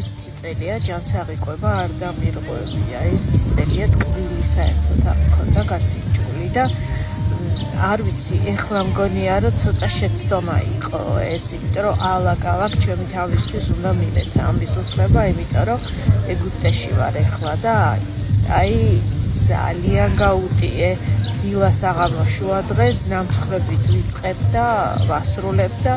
ერთი წელია ჯანსაღი ყვება არ დამირღვევია, ერთი წელია ტკბილი საერთოდ არ მქონდა გასინჯული და არ ვიცი, ეხლა მგონია რომ ცოტა შეცდომა იყო ეს, იმიტომ რომ ალაგ-ალაგ ჩემი თავისთვის უნდა მიმეცა ამის უფლება, იმიტომ რომ ეგვიპტეში ვარ ეხლა და აი ძალიან გაუტიე დილას აღარ შუა დღეს ნამცხრებით ვიწყებ და ვასრულებ და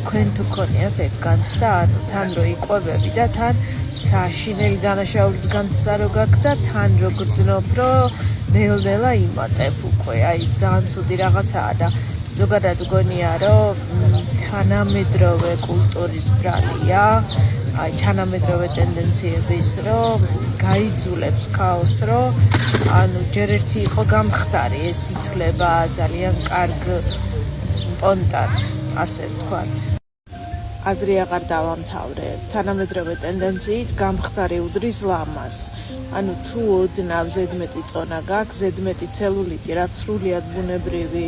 თქვენ თუ ქონიათ ეგ განცდა, ანუ თან რო იყვებები და თან საშინელი დანაშაულის განცდა რო გაქვს და თან რო გრძნობ რომ ნელ-ნელა იმატებ უკვე, აი ძალიან ცუდი რაღაცაა და ზოგადად გონია რომ თანამედროვე კულტურის ბრალია, აი თანამედროვე ტენდენციების რომ გაიძულებს ქაოსს, რომ ანუ ჯერ ერთი იყო გამხდარი ეს ითვლება ძალიან კარგ პონტად, ასე ვთქვათ. აზრი აღარ დავამთავრე. თანამედროვე ტენდენციით გამხდარი უდრის ლამას. ანუ თუ ოდნავ ზედმეტი წონა გაქვს, ზედმეტი ცელულიტი, რაც სრულიად ბუნებრივი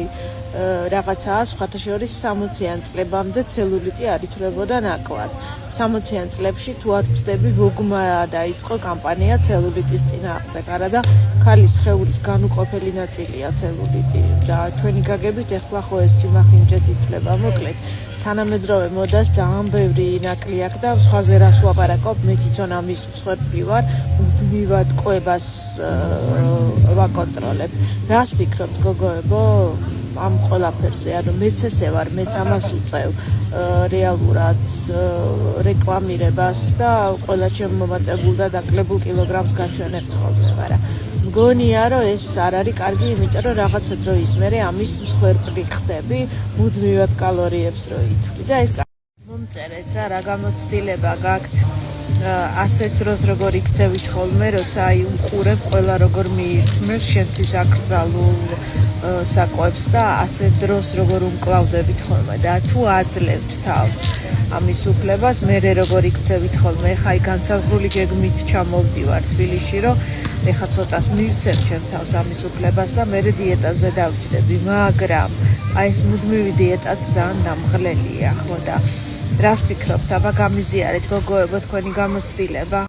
რაღაცაა, სხვათა შორის 60-იან წლებამდე ცელულიტი არ ითვლებოდა ნაკლად. 60-იან წლებში თუ არ ვწდები, ვოგმა დაიწყო კამპანია ცელულიტის წინააღმდეგ, არა და ქალის სხეულის განუყოფელი ნაწილია ცელულიტი და ჩვენი გაგებით ეხლა ხო ეს სიმახინჯეთ ითვლება, მოკლედ თანამედროვე მოდას ძალიან ბევრი ნაკლი აქვს და სხვაზე რას ვაპარაკობ, მე თვითონ ამის მსხვერპლი ვარ, მუდმივად ყვებას ვაკონტროლებ. რას ფიქრობთ, გოგოებო, ამ ყველაფერზე, ანუ მეც ესე ვარ, მეც ამას უწევ რეალურად რეკლამირებას და ყველა ჩემ მომატებულ და დაკლებულ კილოგრამს გაჩვენებთ ხოლმე, მაგრამ მგონია რომ ეს არ არის კარგი, იმიტომ რომ რაღაცა დროის მერე ამის მსხვერპლი ხდები, მუდმივად კალორიებს რო ითვლი და ეს მომწერეთ რა გამოცდილება გაქვთ ასეთ დროს როგორ იქცევით ხოლმე, როცა აი უყურებ ყველა როგორ მიირთმევს შენთვის აკრძალულ საკვებს და ასეთ დროს როგორ უმკლავდებით ხოლმე და თუ აძლევთ თავს ამის უფლებას, მერე როგორ იქცევით ხოლმე, ეხა აი განსაზღვრული გეგმით ჩამოვდივარ თბილისში, რომ ეხა ცოტას მივცემ ჩემ თავს ამის უფლებას და მერე დიეტაზე დავჯდები, მაგრამ აი ეს მუდმივი დიეტაც ძალიან დამღლელია ხო და რას ფიქრობთ, აბა გამიზიარეთ გოგოებო თქვენი გამოცდილება?